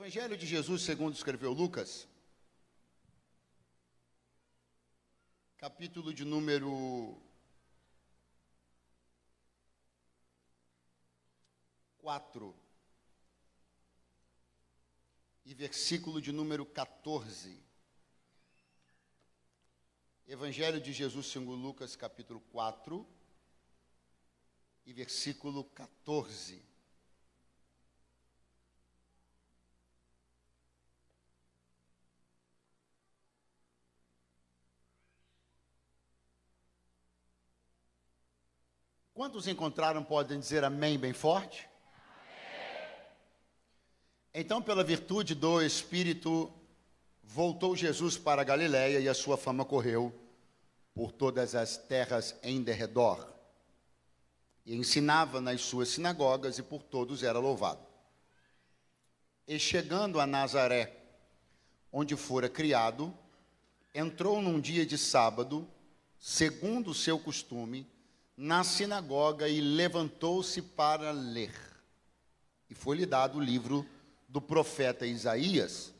Evangelho de Jesus, segundo escreveu Lucas, capítulo de número 4 e versículo de número 14. Evangelho de Jesus, segundo Lucas, capítulo 4 e versículo 14. Quantos encontraram podem dizer amém bem forte? Amém. Então, pela virtude do Espírito, voltou Jesus para a Galiléia e a sua fama correu por todas as terras em derredor. E ensinava nas suas sinagogas e por todos era louvado. E chegando a Nazaré, onde fora criado, entrou num dia de sábado, segundo o seu costume, na sinagoga e levantou-se para ler. E foi-lhe dado o livro do profeta Isaías.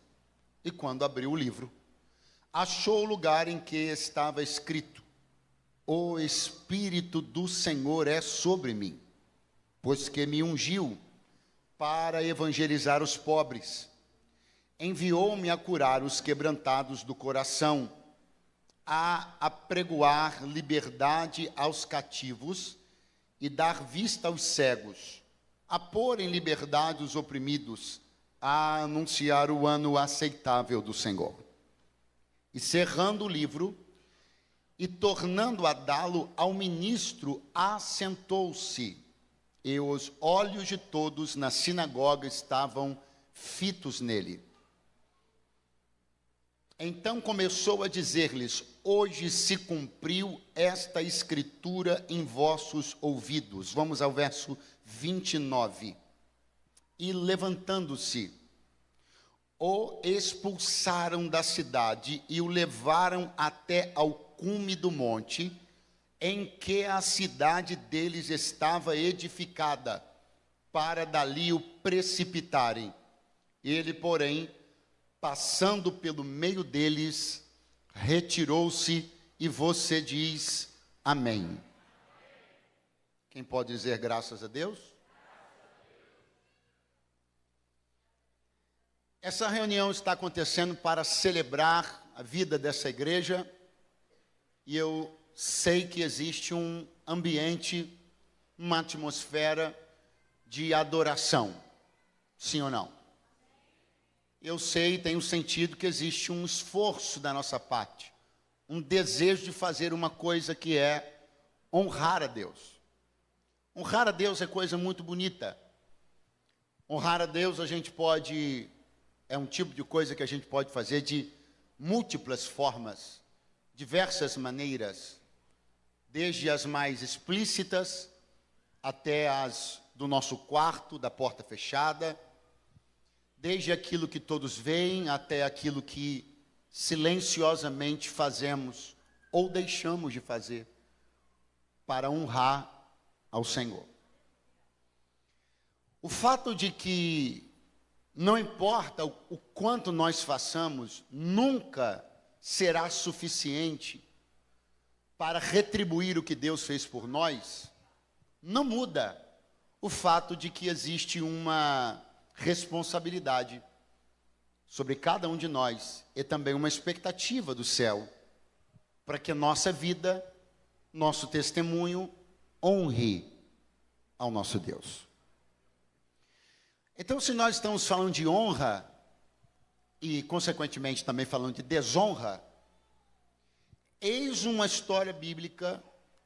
E quando abriu o livro, achou o lugar em que estava escrito: O Espírito do Senhor é sobre mim, pois que me ungiu para evangelizar os pobres. Enviou-me a curar os quebrantados do coração, a apregoar liberdade aos cativos e dar vista aos cegos, a pôr em liberdade os oprimidos, a anunciar o ano aceitável do Senhor. E cerrando o livro e tornando a dá-lo ao ministro, assentou-se, e os olhos de todos na sinagoga estavam fitos nele. Então começou a dizer-lhes: hoje se cumpriu esta escritura em vossos ouvidos. Vamos ao verso 29. E levantando-se, o expulsaram da cidade e o levaram até ao cume do monte, em que a cidade deles estava edificada, para dali o precipitarem. Ele, porém, passando pelo meio deles, retirou-se, e você diz amém. Quem pode dizer graças a Deus? Essa reunião está acontecendo para celebrar a vida dessa igreja, e eu sei que existe um ambiente, uma atmosfera de adoração, sim ou não? Eu sei, tenho sentido que existe um esforço da nossa parte, um desejo de fazer uma coisa que é honrar a Deus. Honrar a Deus é coisa muito bonita. Honrar a Deus é um tipo de coisa que a gente pode fazer de múltiplas formas, diversas maneiras, desde as mais explícitas até as do nosso quarto, da porta fechada, desde aquilo que todos veem até aquilo que silenciosamente fazemos ou deixamos de fazer para honrar ao Senhor. O fato de que não importa o quanto nós façamos, nunca será suficiente para retribuir o que Deus fez por nós, não muda o fato de que existe uma responsabilidade sobre cada um de nós e também uma expectativa do céu para que a nossa vida, nosso testemunho honre ao nosso Deus. Então, se nós estamos falando de honra e consequentemente também falando de desonra, eis uma história bíblica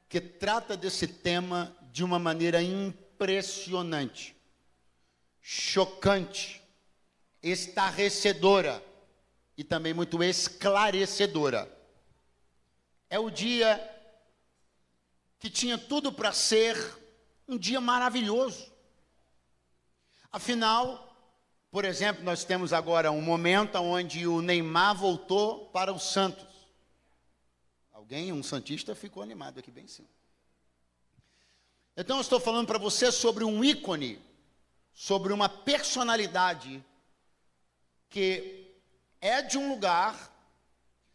que trata desse tema de uma maneira impressionante, chocante, estarrecedora e também muito esclarecedora. É o dia que tinha tudo para ser um dia maravilhoso. Afinal, por exemplo, nós temos agora um momento onde o Neymar voltou para o Santos. Um santista ficou animado aqui bem em cima. Então eu estou falando para você sobre um ícone, sobre uma personalidade que é de um lugar,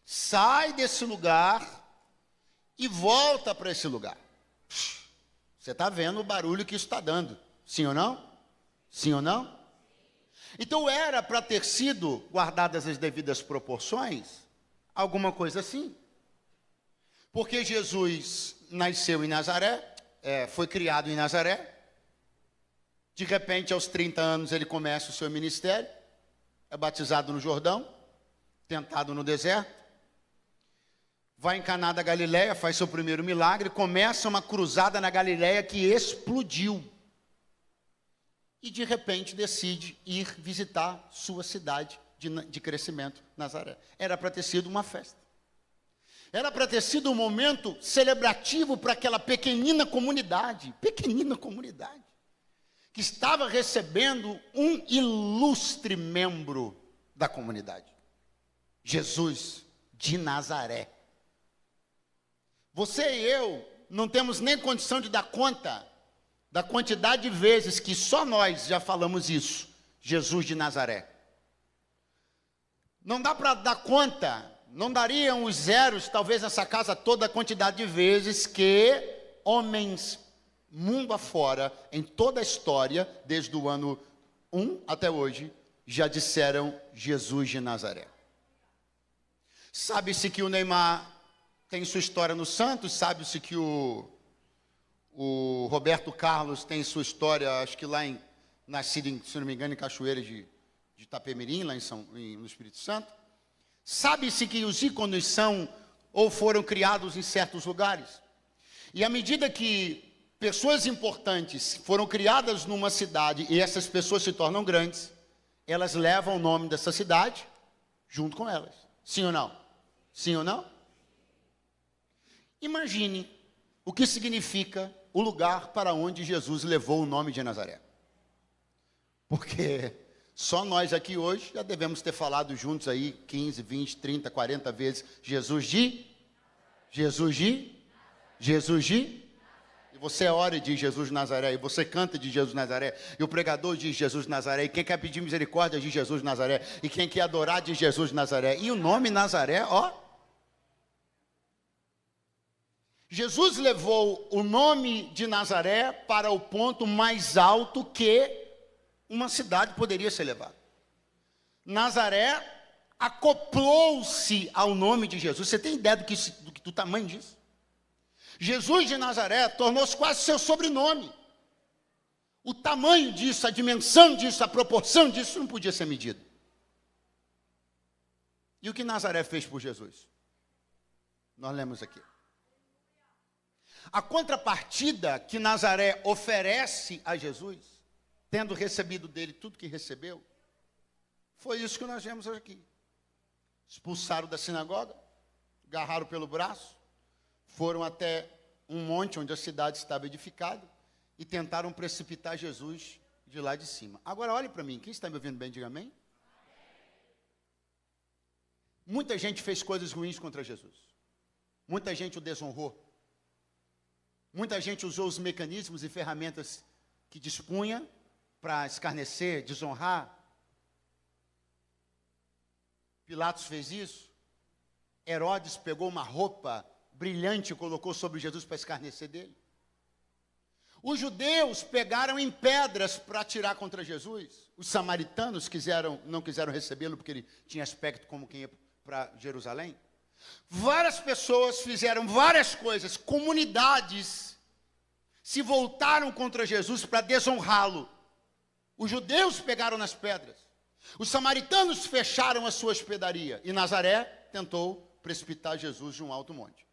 sai desse lugar e volta para esse lugar. Você está vendo o barulho que isso está dando, sim ou não? Sim ou não? Então era para ter sido, guardadas as devidas proporções, alguma coisa assim. Porque Jesus nasceu em Nazaré, foi criado em Nazaré, de repente aos 30 anos ele começa o seu ministério, é batizado no Jordão, tentado no deserto, vai em Caná da Galileia, faz seu primeiro milagre, começa uma cruzada na Galileia que explodiu. E de repente decide ir visitar sua cidade de crescimento, Nazaré. Era para ter sido uma festa. Era para ter sido um momento celebrativo para aquela pequenina comunidade, que estava recebendo um ilustre membro da comunidade. Jesus de Nazaré. Você e eu não temos nem condição de dar conta da quantidade de vezes que só nós já falamos isso, Jesus de Nazaré. Não dá para dar conta, não dariam os zeros, talvez nessa casa toda, a quantidade de vezes que homens, mundo afora, em toda a história, desde o ano 1 até hoje, já disseram Jesus de Nazaré. Sabe-se que o Neymar tem sua história no Santos, sabe-se que o Roberto Carlos tem sua história, acho que nascido, se não me engano, em Cachoeira de Itapemirim, lá no Espírito Santo. Sabe-se que os ícones são ou foram criados em certos lugares. E à medida que pessoas importantes foram criadas numa cidade e essas pessoas se tornam grandes, elas levam o nome dessa cidade junto com elas. Sim ou não? Sim ou não? Imagine o que significa o lugar para onde Jesus levou o nome de Nazaré. Porque só nós aqui hoje já devemos ter falado juntos aí 15, 20, 30, 40 vezes Jesus de. E você ora e diz Jesus de Nazaré, e você canta de Jesus de Nazaré, e o pregador diz Jesus de Nazaré, e quem quer pedir misericórdia diz Jesus de Nazaré, e quem quer adorar diz Jesus de Nazaré. E o nome Nazaré, ó. Jesus levou o nome de Nazaré para o ponto mais alto que uma cidade poderia ser levada. Nazaré acoplou-se ao nome de Jesus. Você tem ideia do tamanho disso? Jesus de Nazaré tornou-se quase seu sobrenome. O tamanho disso, a dimensão disso, a proporção disso não podia ser medido. E o que Nazaré fez por Jesus? Nós lemos aqui. A contrapartida que Nazaré oferece a Jesus, tendo recebido dele tudo que recebeu, foi isso que nós vemos aqui. Expulsaram da sinagoga, agarraram pelo braço, foram até um monte onde a cidade estava edificada e tentaram precipitar Jesus de lá de cima. Agora olhe para mim, quem está me ouvindo bem, diga amém. Muita gente fez coisas ruins contra Jesus. Muita gente o desonrou. Muita gente usou os mecanismos e ferramentas que dispunha para escarnecer, desonrar. Pilatos fez isso. Herodes pegou uma roupa brilhante e colocou sobre Jesus para escarnecer dele. Os judeus pegaram em pedras para atirar contra Jesus. Os samaritanos não quiseram recebê-lo porque ele tinha aspecto como quem ia para Jerusalém. Várias pessoas fizeram várias coisas, comunidades se voltaram contra Jesus para desonrá-lo. Os judeus pegaram nas pedras. Os samaritanos fecharam a sua hospedaria. E Nazaré tentou precipitar Jesus de um alto monte.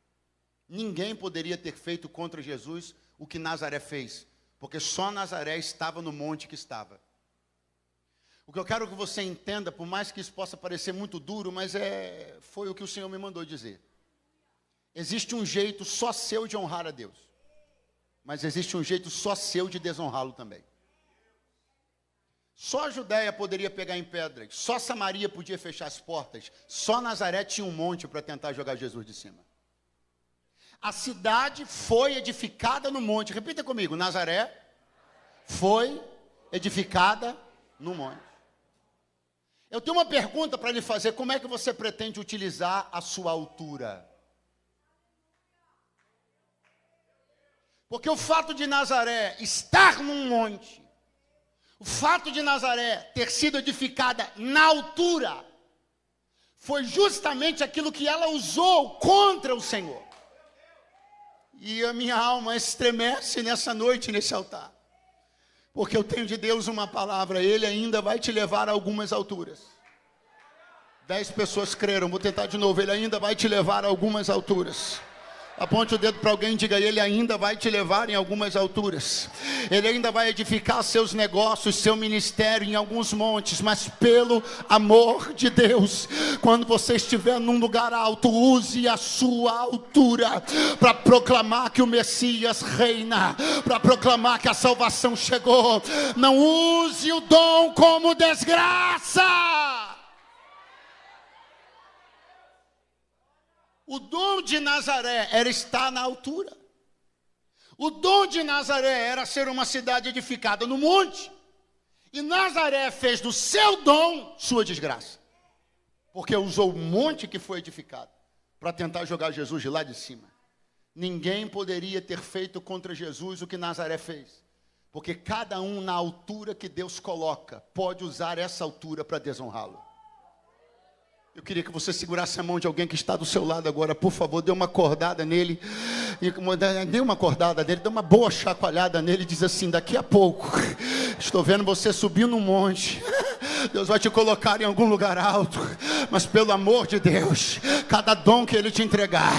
Ninguém poderia ter feito contra Jesus o que Nazaré fez, porque só Nazaré estava no monte que estava. O que eu quero que você entenda, por mais que isso possa parecer muito duro, mas foi o que o Senhor me mandou dizer. Existe um jeito só seu de honrar a Deus, mas existe um jeito só seu de desonrá-lo também. Só a Judéia poderia pegar em pedra, só Samaria podia fechar as portas, só Nazaré tinha um monte para tentar jogar Jesus de cima. A cidade foi edificada no monte. Repita comigo, Nazaré foi edificada no monte. Eu tenho uma pergunta para lhe fazer: como é que você pretende utilizar a sua altura? Porque o fato de Nazaré estar num monte, o fato de Nazaré ter sido edificada na altura, foi justamente aquilo que ela usou contra o Senhor. E a minha alma estremece nessa noite, nesse altar. Porque eu tenho de Deus uma palavra: Ele ainda vai te levar a algumas alturas. 10 pessoas creram, vou tentar de novo. Ele ainda vai te levar a algumas alturas. Aponte o dedo para alguém e diga: Ele ainda vai te levar em algumas alturas. Ele ainda vai edificar seus negócios, seu ministério em alguns montes. Mas pelo amor de Deus, quando você estiver num lugar alto, use a sua altura para proclamar que o Messias reina, para proclamar que a salvação chegou. Não use o dom como desgraça. O dom de Nazaré era estar na altura. O dom de Nazaré era ser uma cidade edificada no monte. E Nazaré fez do seu dom sua desgraça. Porque usou o monte que foi edificado para tentar jogar Jesus de lá de cima. Ninguém poderia ter feito contra Jesus o que Nazaré fez. Porque cada um na altura que Deus coloca pode usar essa altura para desonrá-lo. Eu queria que você segurasse a mão de alguém que está do seu lado agora, por favor, dê uma acordada nele, dê uma acordada nele, dê uma boa chacoalhada nele, e diz assim: daqui a pouco, estou vendo você subir num monte, Deus vai te colocar em algum lugar alto, mas pelo amor de Deus, cada dom que Ele te entregar,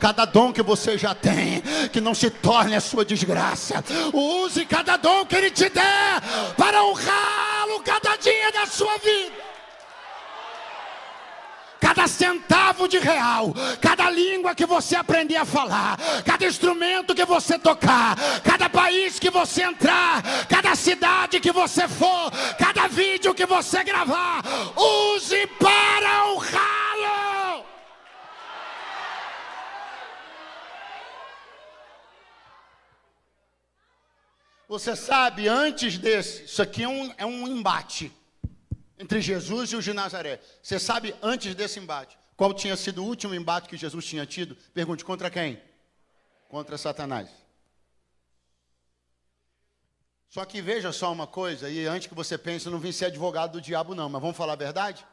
cada dom que você já tem, que não se torne a sua desgraça. Use cada dom que Ele te der para honrá-lo cada dia da sua vida. Cada centavo de real, cada língua que você aprender a falar, cada instrumento que você tocar, cada país que você entrar, cada cidade que você for, cada vídeo que você gravar, use para honrá-lo. Você sabe, antes desse, isso aqui é um embate entre Jesus e os de Nazaré. Você sabe, antes desse embate, qual tinha sido o último embate que Jesus tinha tido? Pergunte: contra quem? Contra Satanás. Só que veja só uma coisa, e antes que você pense, eu não vim ser advogado do diabo não, mas vamos falar a verdade?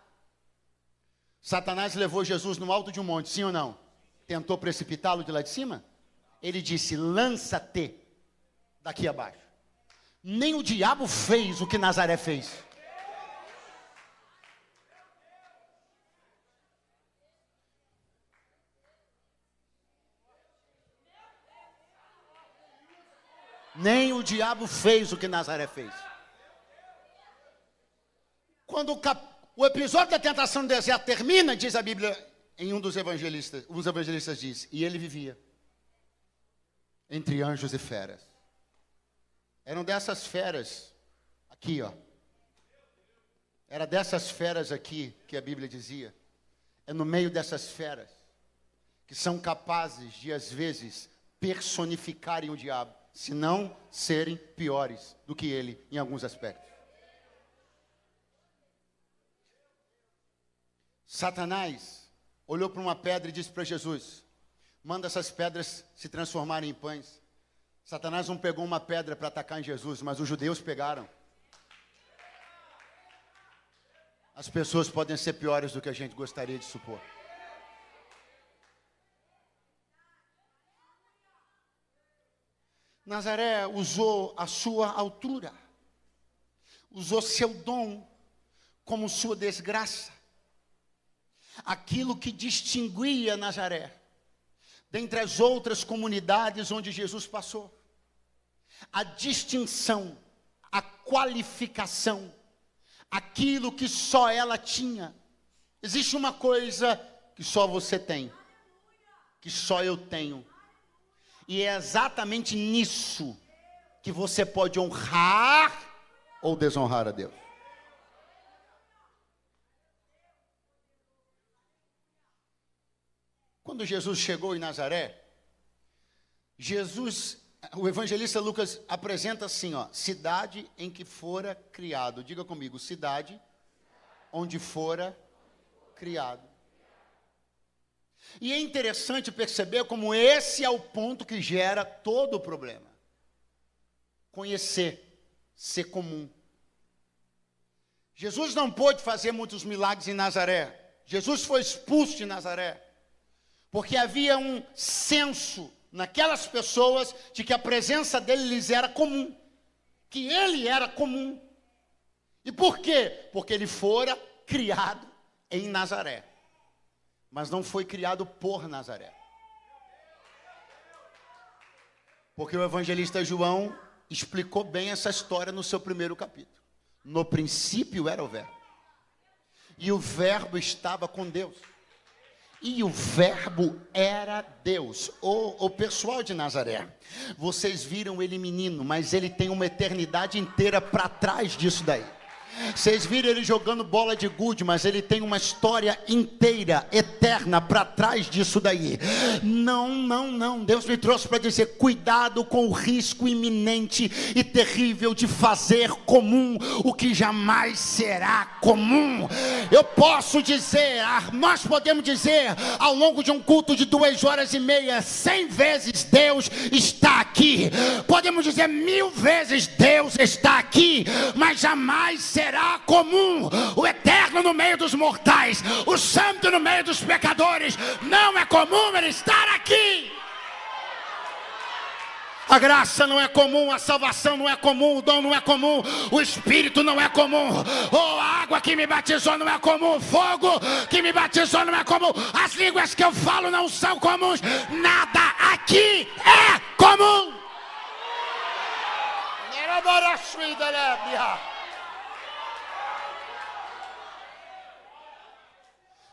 Satanás levou Jesus no alto de um monte, sim ou não? Tentou precipitá-lo de lá de cima? Ele disse: lança-te daqui abaixo. Nem o diabo fez o que Nazaré fez. Nem o diabo fez o que Nazaré fez. Quando o episódio da tentação no deserto termina, diz a Bíblia, em um dos evangelistas, os evangelistas diz: e ele vivia entre anjos e feras. Eram dessas feras aqui, ó. Era dessas feras aqui que a Bíblia dizia. É no meio dessas feras que são capazes de, às vezes, personificarem o diabo, se não serem piores do que ele em alguns aspectos. Satanás olhou para uma pedra e disse para Jesus: manda essas pedras se transformarem em pães. Satanás não pegou uma pedra para atacar em Jesus, mas os judeus pegaram. As pessoas podem ser piores do que a gente gostaria de supor. Nazaré usou a sua altura, usou seu dom como sua desgraça. Aquilo que distinguia Nazaré dentre as outras comunidades onde Jesus passou. A distinção, a qualificação, aquilo que só ela tinha. Existe uma coisa que só você tem, que só eu tenho. E é exatamente nisso que você pode honrar ou desonrar a Deus. Quando Jesus chegou em Nazaré, o evangelista Lucas apresenta assim, ó: cidade em que fora criado. Diga comigo: cidade onde fora criado. E é interessante perceber como esse é o ponto que gera todo o problema. Conhecer, ser comum. Jesus não pôde fazer muitos milagres em Nazaré. Jesus foi expulso de Nazaré, porque havia um senso naquelas pessoas de que a presença dele lhes era comum, que ele era comum. E por quê? Porque ele fora criado em Nazaré, mas não foi criado por Nazaré. Porque o evangelista João explicou bem essa história no seu primeiro capítulo. No princípio era o Verbo, e o Verbo estava com Deus, e o Verbo era Deus. O pessoal de Nazaré, vocês viram ele menino, mas ele tem uma eternidade inteira para trás disso daí. Vocês viram ele jogando bola de gude, mas ele tem uma história inteira, eterna, para trás disso daí. Não. Deus me trouxe para dizer, cuidado com o risco iminente e terrível de fazer comum o que jamais será comum. Eu posso dizer, nós podemos dizer, ao longo de um culto de 2h30, 100 vezes Deus está aqui. Podemos dizer 1000 vezes Deus está aqui, mas jamais será comum. O eterno no meio dos mortais, o santo no meio dos pecadores, não é comum ele estar aqui. A graça não é comum, a salvação não é comum, o dom não é comum, o Espírito não é comum, a água que me batizou não é comum, o fogo que me batizou não é comum, as línguas que eu falo não são comuns, nada aqui é comum.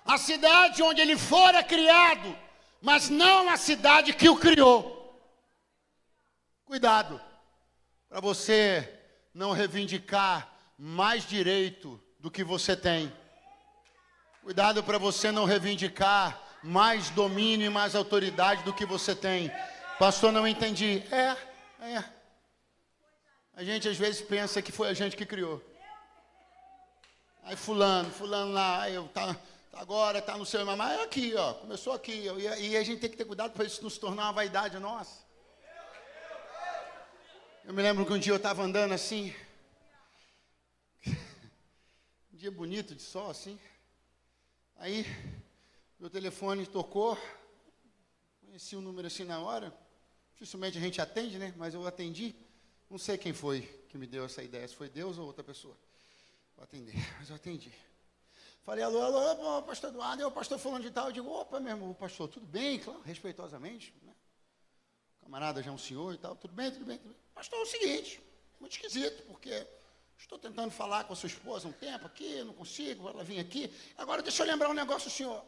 A cidade onde ele fora criado, mas não a cidade que o criou. Cuidado, para você não reivindicar mais direito do que você tem. Cuidado para você não reivindicar mais domínio e mais autoridade do que você tem. Pastor, não entendi. A gente às vezes pensa que foi a gente que criou. Aí fulano lá, agora está no seu irmão, mas é aqui, ó, começou aqui. E a gente tem que ter cuidado para isso não se tornar uma vaidade nossa. Eu me lembro que um dia eu estava andando assim, um dia bonito de sol assim, aí meu telefone tocou, conheci o número assim na hora, dificilmente a gente atende, né, mas eu atendi, não sei quem foi que me deu essa ideia, se foi Deus ou outra pessoa, vou atender, mas eu atendi. Falei, alô, pastor Eduardo, o pastor falando de tal, eu digo, opa, meu irmão, pastor, tudo bem, claro, respeitosamente, né? O camarada já é um senhor e tal, tudo bem. Pastor, é o seguinte, muito esquisito, porque estou tentando falar com a sua esposa um tempo aqui, não consigo, ela vinha aqui. Agora deixa eu lembrar um negócio, senhor.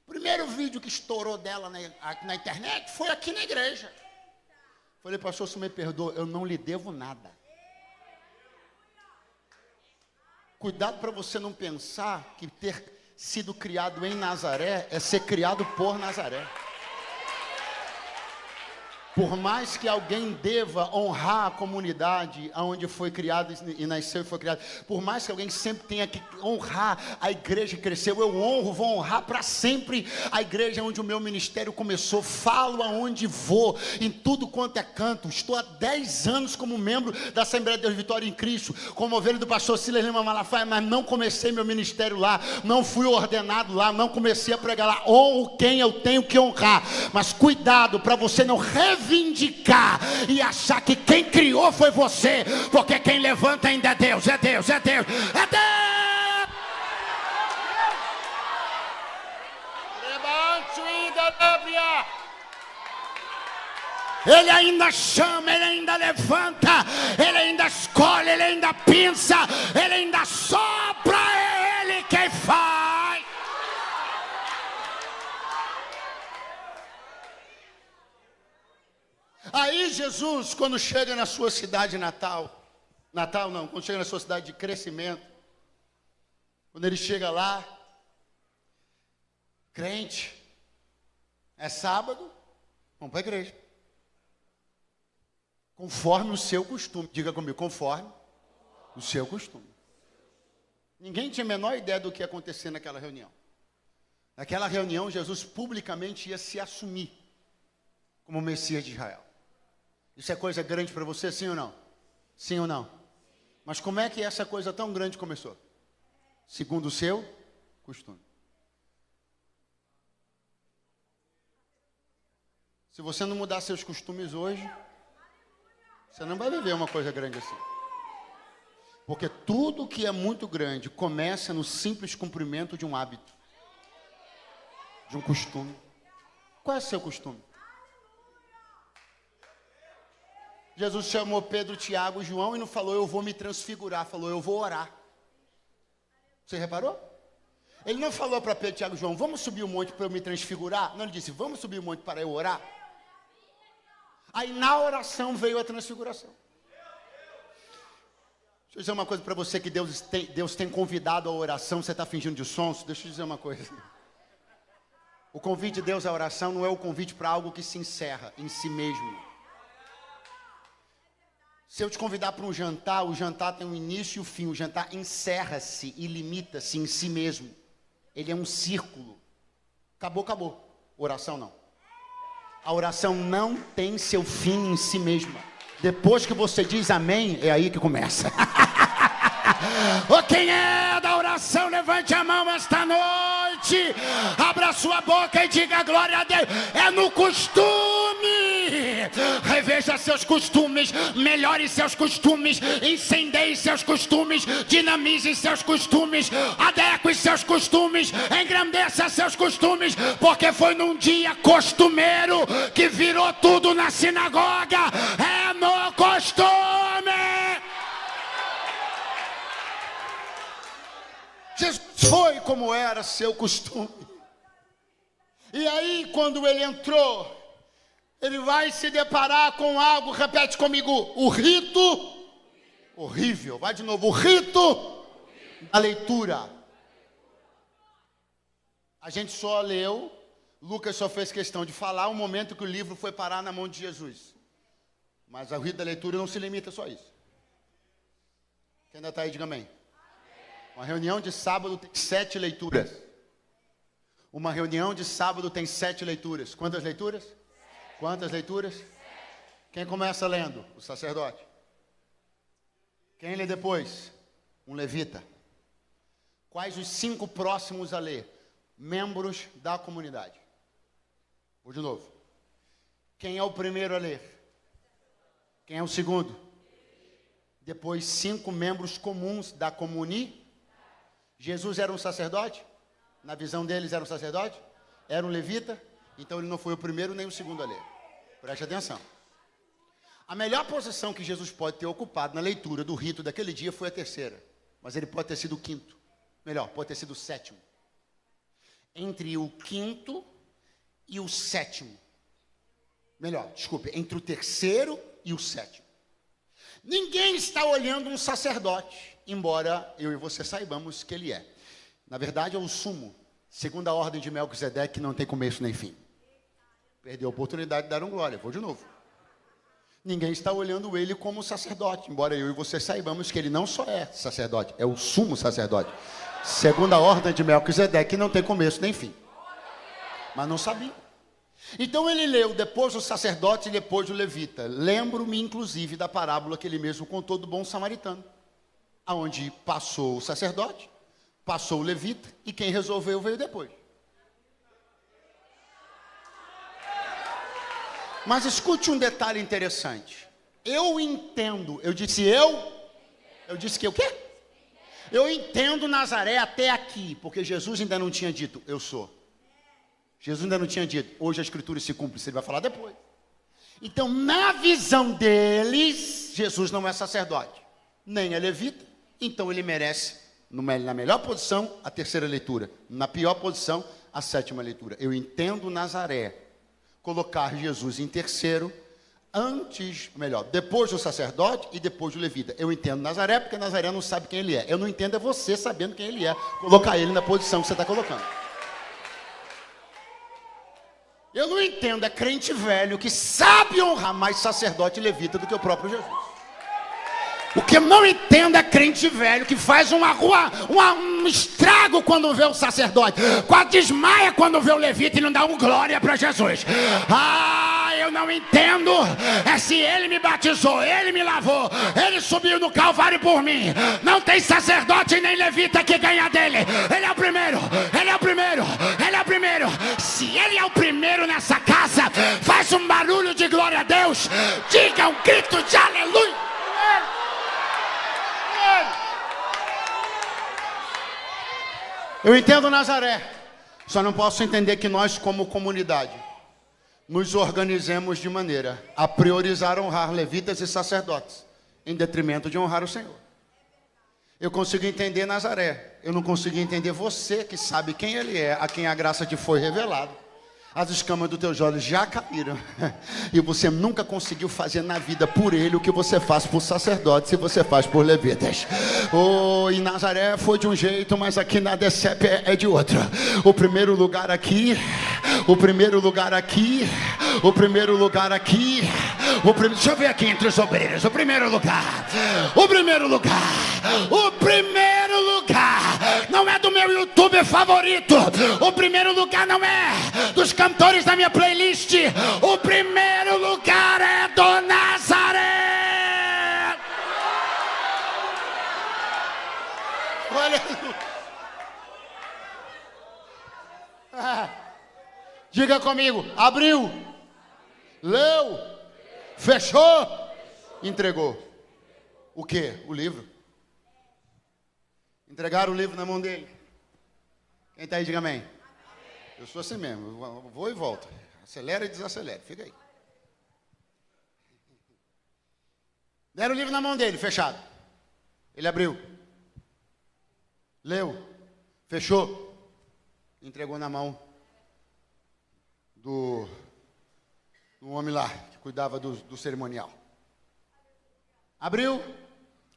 O primeiro vídeo que estourou dela na internet foi aqui na igreja. Falei, pastor, se me perdoa, eu não lhe devo nada. Cuidado para você não pensar que ter sido criado em Nazaré é ser criado por Nazaré. Por mais que alguém deva honrar a comunidade onde foi criado e nasceu e foi criado, por mais que alguém sempre tenha que honrar a igreja que cresceu, eu honro, vou honrar para sempre a igreja onde o meu ministério começou, falo aonde vou, em tudo quanto é canto, estou há 10 anos como membro da Assembleia de Deus Vitória em Cristo, como ovelha do pastor Silas Lima Malafaia, mas não comecei meu ministério lá, não fui ordenado lá, não comecei a pregar lá, honro quem eu tenho que honrar, mas cuidado para você não reivindicar e achar que quem criou foi você, porque quem levanta ainda é Deus, é Deus. Ele ainda chama, ele ainda levanta, ele ainda escolhe, ele ainda pinça, ele ainda sopra, é ele quem faz. Aí Jesus, quando chega na sua cidade quando chega na sua cidade de crescimento, quando ele chega lá, crente, é sábado, vamos para a igreja. Conforme o seu costume, diga comigo, conforme o seu costume. Ninguém tinha a menor ideia do que ia acontecer naquela reunião. Naquela reunião, Jesus publicamente ia se assumir como Messias de Israel. Isso é coisa grande para você, sim ou não? Sim ou não? Mas como é que essa coisa tão grande começou? Segundo o seu costume. Se você não mudar seus costumes hoje, você não vai viver uma coisa grande assim. Porque tudo que é muito grande começa no simples cumprimento de um hábito, de um costume. Qual é o seu costume? Jesus chamou Pedro, Tiago e João e não falou, eu vou me transfigurar. Falou, eu vou orar. Você reparou? Ele não falou para Pedro, Tiago e João, vamos subir o monte para eu me transfigurar. Não, ele disse, vamos subir o monte para eu orar. Aí na oração veio a transfiguração. Deixa eu dizer uma coisa para você, que Deus tem convidado à oração. Você está fingindo de sonso? Deixa eu dizer uma coisa. O convite de Deus à oração não é o convite para algo que se encerra em si mesmo. Se eu te convidar para um jantar, o jantar tem um início e o fim. O jantar encerra-se e limita-se em si mesmo. Ele é um círculo. Acabou, acabou. Oração não. A oração não tem seu fim em si mesma. Depois que você diz amém, é aí que começa. Quem é da oração, levante a mão esta noite. Abra sua boca e diga glória a Deus. É no costume. Reveja seus costumes, melhore seus costumes, incendeie seus costumes, dinamize seus costumes, adeque seus costumes, engrandeça seus costumes, porque foi num dia costumeiro que virou tudo na sinagoga. É no costume. Jesus foi como era seu costume. E aí, quando ele entrou, ele vai se deparar com algo, repete comigo, o rito horrível. Vai de novo, o rito da leitura. A gente só leu, Lucas só fez questão de falar o momento que o livro foi parar na mão de Jesus. Mas o rito da leitura não se limita só a isso. Quem ainda está aí, diga amém. Uma reunião de sábado tem 7 leituras. Uma reunião de sábado tem 7 leituras. Quantas leituras? 7. Quantas leituras? 7. Quem começa lendo? O sacerdote. Quem lê depois? Um levita. Quais os 5 próximos a ler? Membros da comunidade. Vou de novo. Quem é o primeiro a ler? Quem é o segundo? Depois 5 membros comuns da comunidade. Jesus era um sacerdote? Na visão deles era um sacerdote? Era um levita? Então ele não foi o primeiro nem o segundo a ler. Preste atenção. A melhor posição que Jesus pode ter ocupado na leitura do rito daquele dia foi a terceira. Mas ele pode ter sido o quinto. Melhor, pode ter sido o sétimo. Entre o quinto e o sétimo. Melhor, desculpe, entre o terceiro e o sétimo. Ninguém está olhando um sacerdote, embora eu e você saibamos que ele é. Na verdade é o sumo, segundo a ordem de Melquisedeque, que não tem começo nem fim. Perdeu a oportunidade de dar um glória, vou de novo. Ninguém está olhando ele como sacerdote, embora eu e você saibamos que ele não só é sacerdote, é o sumo sacerdote. Segundo a ordem de Melquisedeque, que não tem começo nem fim. Mas não sabia. Então ele leu depois o sacerdote e depois o levita. Lembro-me inclusive da parábola que ele mesmo contou do bom samaritano, aonde passou o sacerdote, passou o levita e quem resolveu veio depois. Mas escute um detalhe interessante. Eu entendo, eu disse que o quê? Eu entendo Nazaré até aqui, porque Jesus ainda não tinha dito, eu sou. Jesus ainda não tinha dito, hoje a escritura se cumpre, ele vai falar depois. Então, na visão deles, Jesus não é sacerdote, nem é levita, então ele merece, na melhor posição, a terceira leitura, na pior posição, a sétima leitura. Eu entendo Nazaré colocar Jesus em terceiro, depois do sacerdote e depois do levita. Eu entendo Nazaré, porque Nazaré não sabe quem ele é. Eu não entendo é você sabendo quem ele é, colocar ele na posição que você está colocando. Eu não entendo, é crente velho que sabe honrar mais sacerdote e levita do que o próprio Jesus. O que eu não entendo é crente velho que faz um estrago quando vê o sacerdote, quase desmaia quando vê o levita e não dá um glória para Jesus. Eu não entendo. É se ele me batizou, ele me lavou, ele subiu no Calvário por mim. Não tem sacerdote nem levita que ganha dele. Ele é o primeiro, ele é o primeiro, ele é o primeiro. Se ele é o primeiro nessa casa, faz um barulho de glória a Deus. Diga um grito de aleluia. Eu entendo Nazaré, só não posso entender que nós, como comunidade, nos organizemos de maneira a priorizar honrar levitas e sacerdotes, em detrimento de honrar o Senhor. Eu consigo entender Nazaré, eu não consigo entender você que sabe quem ele é, a quem a graça te foi revelada. As escamas dos teus olhos já caíram e você nunca conseguiu fazer na vida por ele o que você faz por sacerdotes e você faz por levitas. Em Nazaré foi de um jeito, mas aqui na DCEP é de outro. O primeiro lugar aqui, deixa eu ver aqui entre os obreiros. O primeiro lugar não é do meu YouTube favorito. O primeiro lugar não é dos cantores da minha playlist. O primeiro lugar é do Nazaré. Diga comigo: abriu, leu, fechou, entregou. O quê? O livro. Entregaram o livro na mão dele. Quem está aí, diga amém. Eu sou assim mesmo, eu vou e volto. Acelera e desacelera, fica aí. Deram o livro na mão dele, fechado. Ele abriu, leu, fechou, entregou na mão do homem lá, que cuidava do cerimonial. Abriu,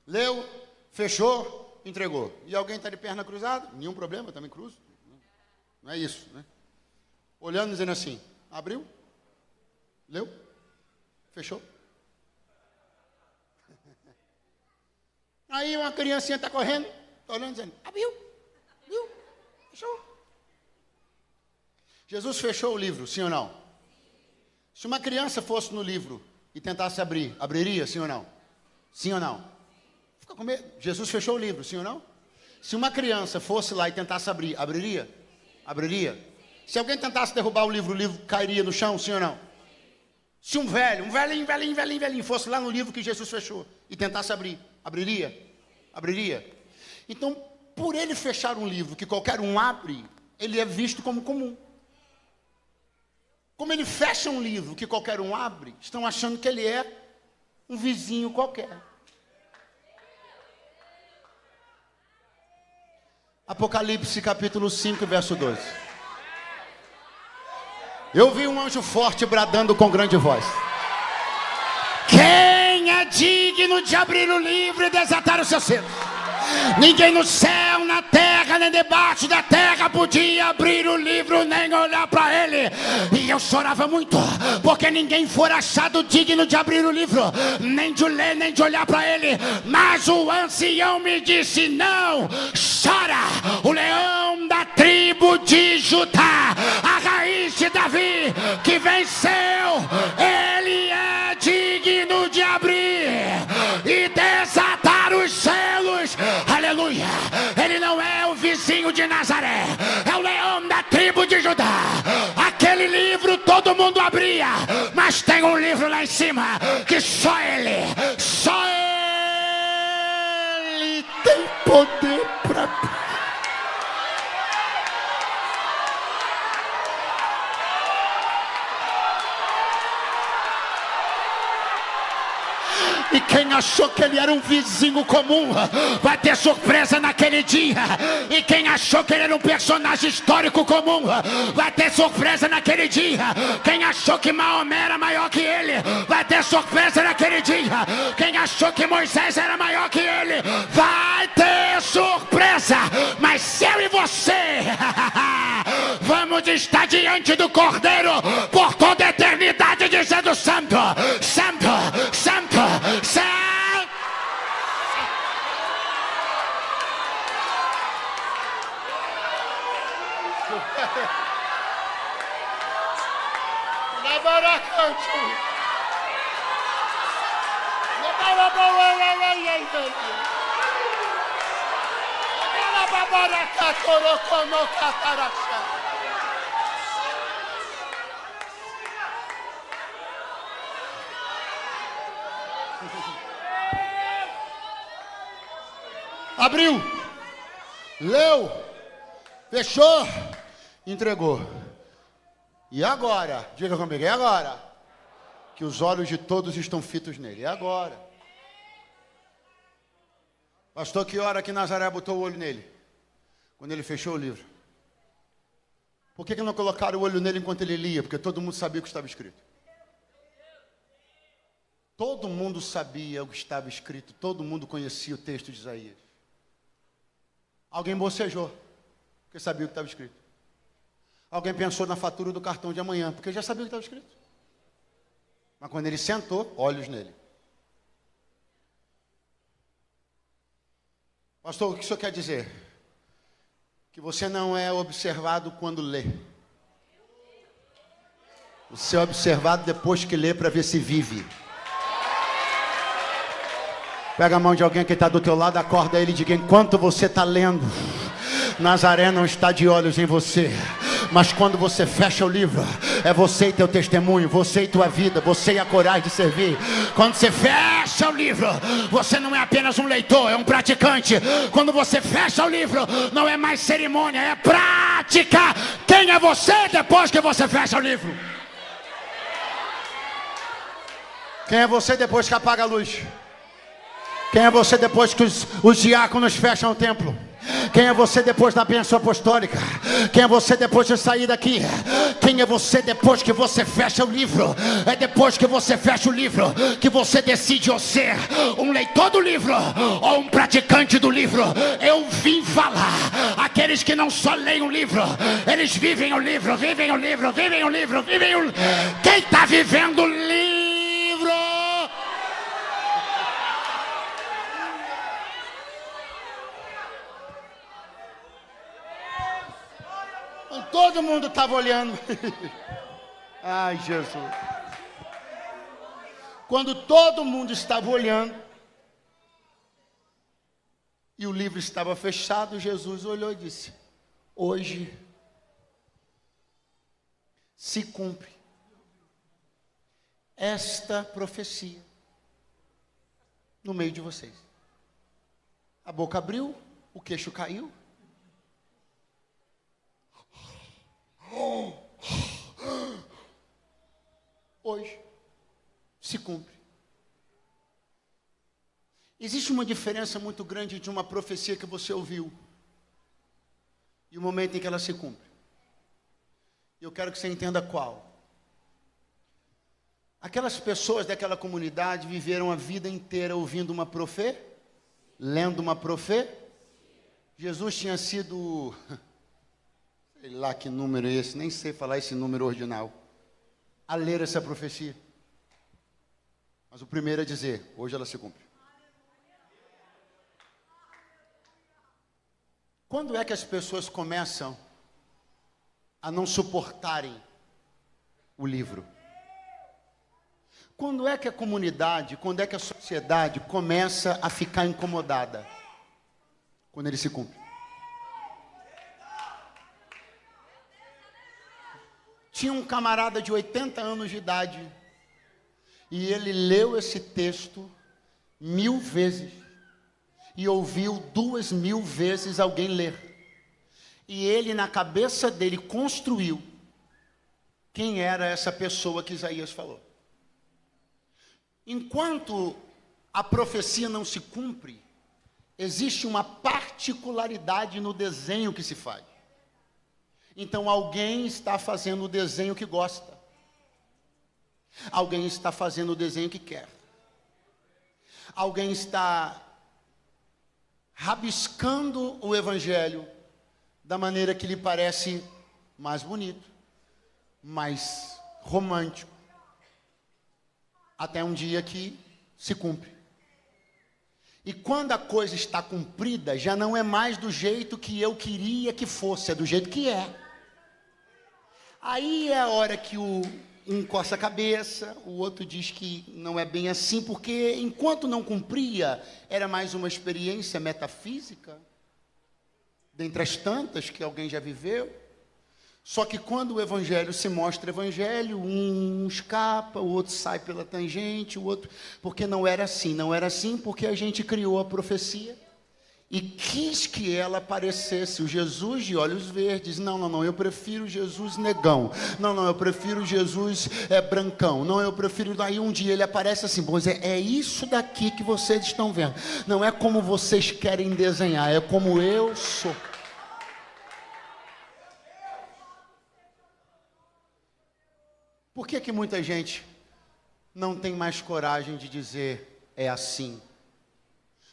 leu, fechou, entregou. E alguém está de perna cruzada? Nenhum problema, eu também cruzo. Não é isso, né? Olhando, dizendo assim: abriu, leu, fechou. Aí uma criancinha está correndo, está olhando, dizendo: abriu, fechou. Jesus fechou o livro, sim ou não? Se uma criança fosse no livro e tentasse abrir, abriria, sim ou não? Sim ou não? Fica com medo. Jesus fechou o livro, sim ou não? Se uma criança fosse lá e tentasse abrir, abriria? Abriria. Se alguém tentasse derrubar o livro cairia no chão, sim ou não? Se um velhinho, fosse lá no livro que Jesus fechou e tentasse abrir, abriria? Abriria. Então, por ele fechar um livro que qualquer um abre, ele é visto como comum. Como ele fecha um livro que qualquer um abre, estão achando que ele é um vizinho qualquer. Apocalipse capítulo 5, verso 12. Eu vi um anjo forte bradando com grande voz: quem é digno de abrir o livro e desatar os seus selos? Ninguém no céu, na terra, nem debaixo da terra podia abrir o livro, nem olhar para ele. E eu chorava muito, porque ninguém foi achado digno de abrir o livro, nem de ler, nem de olhar para ele. Mas o ancião me disse: não, chora, o leão da tribo de Judá, a raiz de Davi, que venceu, ele é digno de abrir e desatar os selos. Aleluia. Ele não é o vizinho de Nazaré, é o leão da tribo de Judá. Aquele livro todo mundo abria, mas tem um livro lá em cima que só ele tem poder para... E quem achou que ele era um vizinho comum vai ter surpresa naquele dia. E quem achou que ele era um personagem histórico comum vai ter surpresa naquele dia. Quem achou que Maomé era maior que ele vai ter surpresa naquele dia. Quem achou que Moisés era maior que ele vai ter surpresa. Mas eu e você vamos estar diante do Cordeiro por toda a eternidade, dizendo: santo, santo, santo, santo. Abriu, leu, fechou, entregou. E agora? Diga comigo, é agora que os olhos de todos estão fitos nele. É agora. Pastor, que hora que Nazaré botou o olho nele? Quando ele fechou o livro. Por que não colocaram o olho nele enquanto ele lia? Porque todo mundo sabia o que estava escrito. Todo mundo sabia o que estava escrito. Todo mundo conhecia o texto de Isaías. Alguém bocejou, porque sabia o que estava escrito. Alguém pensou na fatura do cartão de amanhã, porque já sabia o que estava escrito. Mas quando ele sentou, olhos nele. Pastor, o que o senhor quer dizer? Que você não é observado quando lê. Você é observado depois que lê para ver se vive. Pega a mão de alguém que está do teu lado, acorda ele e diga: enquanto você está lendo, Nazaré não está de olhos em você. Mas quando você fecha o livro, é você e teu testemunho, você e tua vida, você e a coragem de servir. Quando você fecha o livro, você não é apenas um leitor, é um praticante. Quando você fecha o livro, não é mais cerimônia, é prática. Quem é você depois que você fecha o livro? Quem é você depois que apaga a luz? Quem é você depois que os diáconos fecham o templo? Quem é você depois da bênção apostólica? Quem é você depois de sair daqui? Quem é você depois que você fecha o livro? É depois que você fecha o livro que você decide ou ser um leitor do livro ou um praticante do livro. Eu vim falar. Aqueles que não só leem o livro, eles vivem o livro, vivem o livro, vivem o livro, vivem o... Quem está vivendo o livro? Todo mundo estava olhando. Ai, Jesus. Quando todo mundo estava olhando e o livro estava fechado, Jesus olhou e disse: hoje se cumpre esta profecia no meio de vocês. A boca abriu, o queixo caiu. Hoje se cumpre. Existe uma diferença muito grande entre uma profecia que você ouviu e o momento em que ela se cumpre. E eu quero que você entenda qual. Aquelas pessoas daquela comunidade viveram a vida inteira ouvindo uma profecia, lendo uma profecia. Jesus tinha sido... sei lá que número é esse, nem sei falar esse número ordinal, a ler essa profecia. Mas o primeiro é dizer: hoje ela se cumpre. Quando é que as pessoas começam a não suportarem o livro? Quando é que a comunidade, quando é que a sociedade começa a ficar incomodada? Quando ele se cumpre. Tinha um camarada de 80 anos de idade e ele leu esse texto 1000 vezes e ouviu 2000 vezes alguém ler. E ele, na cabeça dele, construiu quem era essa pessoa que Isaías falou. Enquanto a profecia não se cumpre, existe uma particularidade no desenho que se faz. Então alguém está fazendo o desenho que gosta. Alguém está fazendo o desenho que quer. Alguém está rabiscando o evangelho da maneira que lhe parece mais bonito, mais romântico. Até um dia que se cumpre. E quando a coisa está cumprida, já não é mais do jeito que eu queria que fosse, é do jeito que é. Aí é a hora que um coça a cabeça, o outro diz que não é bem assim, porque enquanto não cumpria, era mais uma experiência metafísica, dentre as tantas que alguém já viveu. Só que quando o evangelho se mostra evangelho, um escapa, o outro sai pela tangente, o outro... Porque não era assim porque a gente criou a profecia e quis que ela aparecesse, o Jesus de olhos verdes. Não, eu prefiro Jesus negão. Não, eu prefiro Jesus brancão. Não, eu prefiro... Aí um dia ele aparece assim, pois é isso daqui que vocês estão vendo. Não é como vocês querem desenhar, é como eu sou. Por que muita gente não tem mais coragem de dizer é assim?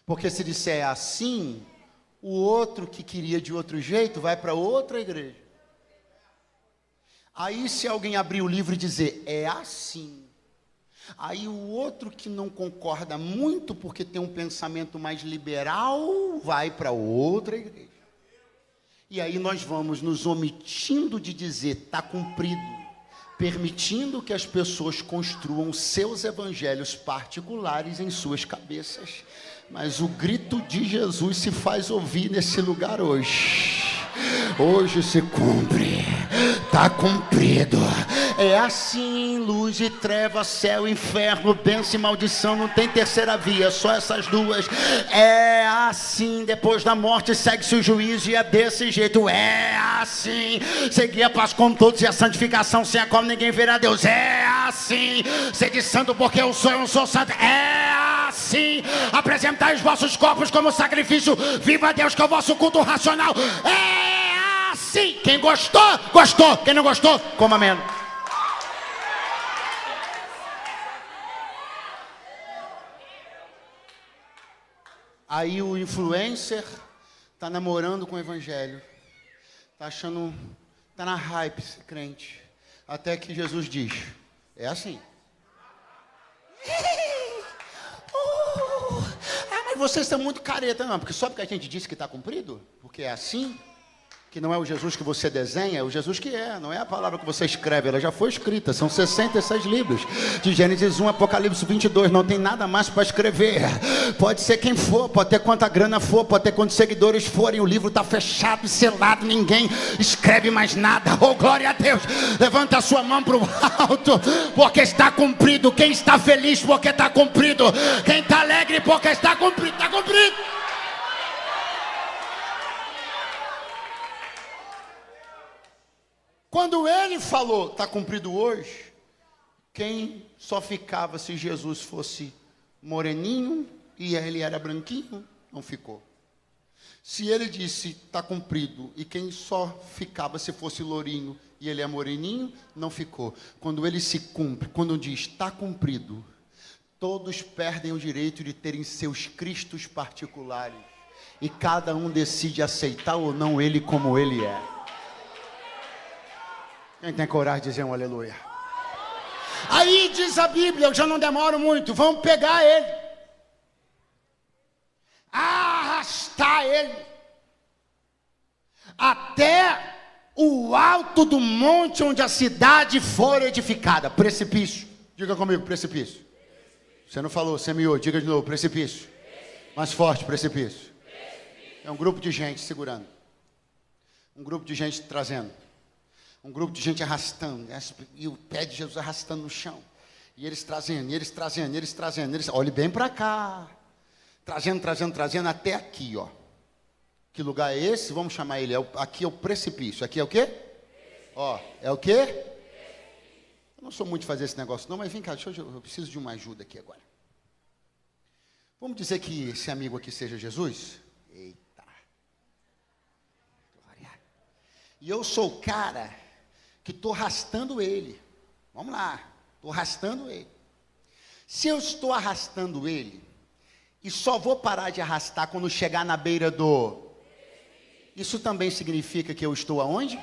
Porque se disser é assim, o outro que queria de outro jeito vai para outra igreja. Aí se alguém abrir o livro e dizer é assim, aí o outro que não concorda muito porque tem um pensamento mais liberal vai para outra igreja. E aí nós vamos nos omitindo de dizer está cumprido, permitindo que as pessoas construam seus evangelhos particulares em suas cabeças. Mas o grito de Jesus se faz ouvir nesse lugar hoje. Hoje se cumpre, está cumprido. É assim, luz e treva, céu e inferno, bênção e maldição, não tem terceira via, só essas duas. É assim, depois da morte segue-se o juízo e é desse jeito. É assim, seguir a paz com todos e a santificação, sem a qual ninguém verá Deus. É assim, sede santo porque eu sou santo. É assim, apresentai os vossos corpos como sacrifício vivo a Deus, que é o vosso culto racional. É assim, quem gostou, gostou, quem não gostou, coma menos. Aí o influencer está namorando com o evangelho, está achando, está na hype, crente, até que Jesus diz, é assim. Mas vocês são muito careta, não, porque só porque a gente disse que está cumprido, porque é assim, que não é o Jesus que você desenha, é o Jesus que é, não é a palavra que você escreve, ela já foi escrita, são 66 livros, de Gênesis 1 a Apocalipse 22, não tem nada mais para escrever, pode ser quem for, pode ter quanta grana for, pode ter quantos seguidores forem, o livro está fechado e selado, ninguém escreve mais nada. Oh, glória a Deus, levanta a sua mão para o alto, porque está cumprido. Quem está feliz porque está cumprido, quem está alegre porque está cumprido, está cumprido. Quando ele falou, está cumprido hoje, quem só ficava se Jesus fosse moreninho e ele era branquinho, não ficou. Se ele disse, está cumprido, e quem só ficava se fosse lourinho e ele é moreninho, não ficou. Quando ele se cumpre, quando diz, está cumprido, todos perdem o direito de terem seus cristos particulares. E cada um decide aceitar ou não ele como ele é. Quem tem coragem de dizer um aleluia? Aí diz a Bíblia, eu já não demoro muito, vamos pegar ele, arrastar ele até o alto do monte onde a cidade for edificada. Precipício, diga comigo, precipício. Você não falou, semeou, diga de novo, precipício. Mais forte, precipício. É um grupo de gente segurando, um grupo de gente trazendo, um grupo de gente arrastando, e o pé de Jesus arrastando no chão, e eles trazendo, olhe bem para cá, trazendo até aqui, ó. Que lugar é esse? Vamos chamar ele, aqui é o precipício, aqui é o quê? Ó, é o quê? Eu não sou muito de fazer esse negócio não, mas vem cá, eu preciso de uma ajuda aqui agora. Vamos dizer que esse amigo aqui seja Jesus? Eita, glória. E eu sou o cara que estou arrastando ele. Vamos lá, estou arrastando ele. Se eu estou arrastando ele, e só vou parar de arrastar quando chegar na beira do... Isso também significa que eu estou aonde?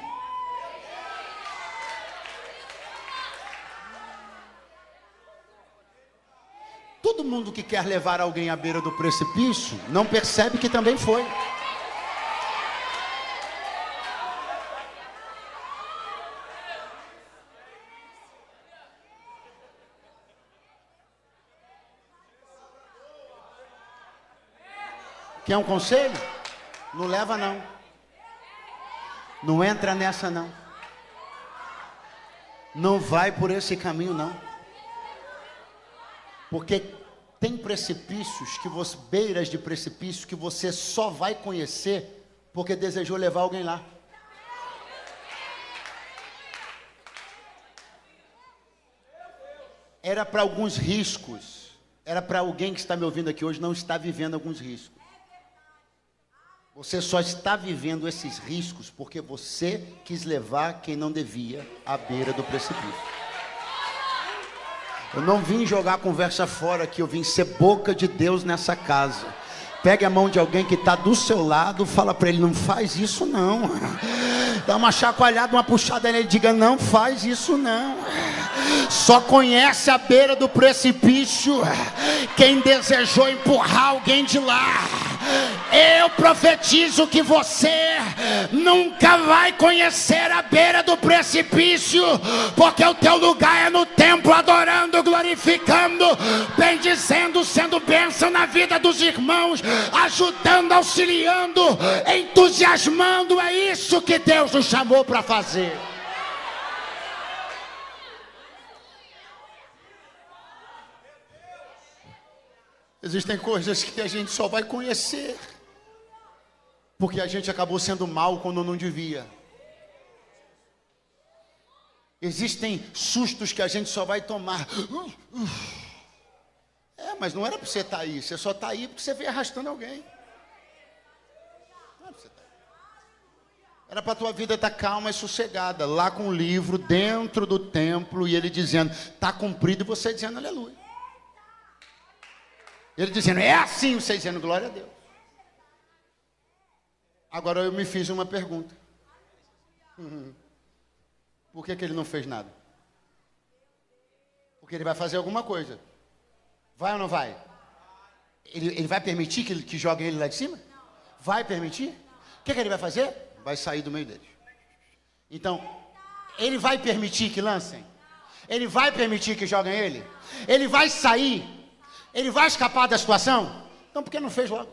Todo mundo que quer levar alguém à beira do precipício, não percebe que também foi. Quer um conselho? Não leva não. Não entra nessa não. Não vai por esse caminho não. Porque tem precipícios que você, beiras de precipício que você só vai conhecer porque desejou levar alguém lá. Era para alguns riscos. Era para alguém que está me ouvindo aqui hoje não está vivendo alguns riscos. Você só está vivendo esses riscos porque você quis levar quem não devia à beira do precipício. Eu não vim jogar a conversa fora aqui, eu vim ser boca de Deus nessa casa. Pegue a mão de alguém que está do seu lado, fala para ele, não faz isso não. Dá uma chacoalhada, uma puxada nele, diga, não faz isso não. Só conhece a beira do precipício quem desejou empurrar alguém de lá. Eu profetizo que você nunca vai conhecer a beira do precipício, porque o teu lugar é no templo, adorando, glorificando, bendizendo, sendo bênção na vida dos irmãos, ajudando, auxiliando, entusiasmando. É isso que Deus nos chamou para fazer. Existem coisas que a gente só vai conhecer porque a gente acabou sendo mal quando não devia. Existem sustos que a gente só vai tomar. Mas não era para você estar aí. Você só está aí porque você veio arrastando alguém. Não era para você estar aí. Era para a tua vida estar calma e sossegada. Lá com o livro, dentro do templo. E ele dizendo, está cumprido. E você dizendo, aleluia. Ele dizendo, é assim, você dizendo, glória a Deus. Agora eu me fiz uma pergunta. Por que ele não fez nada? Porque ele vai fazer alguma coisa. Vai ou não vai? Ele vai permitir que joguem ele lá de cima? Vai permitir? O que ele vai fazer? Vai sair do meio deles. Então, ele vai permitir que lancem? Ele vai permitir que joguem ele? Ele vai sair? Ele vai escapar da situação? Então por que não fez logo?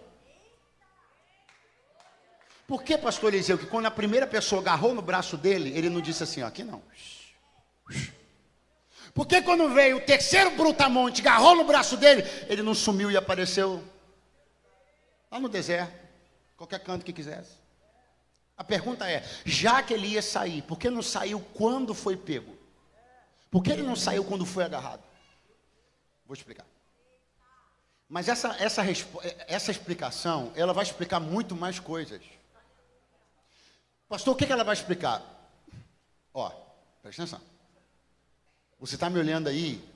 Por que, pastor Eliseu, que quando a primeira pessoa agarrou no braço dele, ele não disse assim, ó, aqui não. Por que quando veio o terceiro brutamonte, agarrou no braço dele, ele não sumiu e apareceu lá no deserto, qualquer canto que quisesse? A pergunta é, já que ele ia sair, por que não saiu quando foi pego? Por que ele não saiu quando foi agarrado? Vou explicar. Mas essa explicação, ela vai explicar muito mais coisas. Pastor, o que ela vai explicar? Ó, presta atenção. Você está me olhando aí,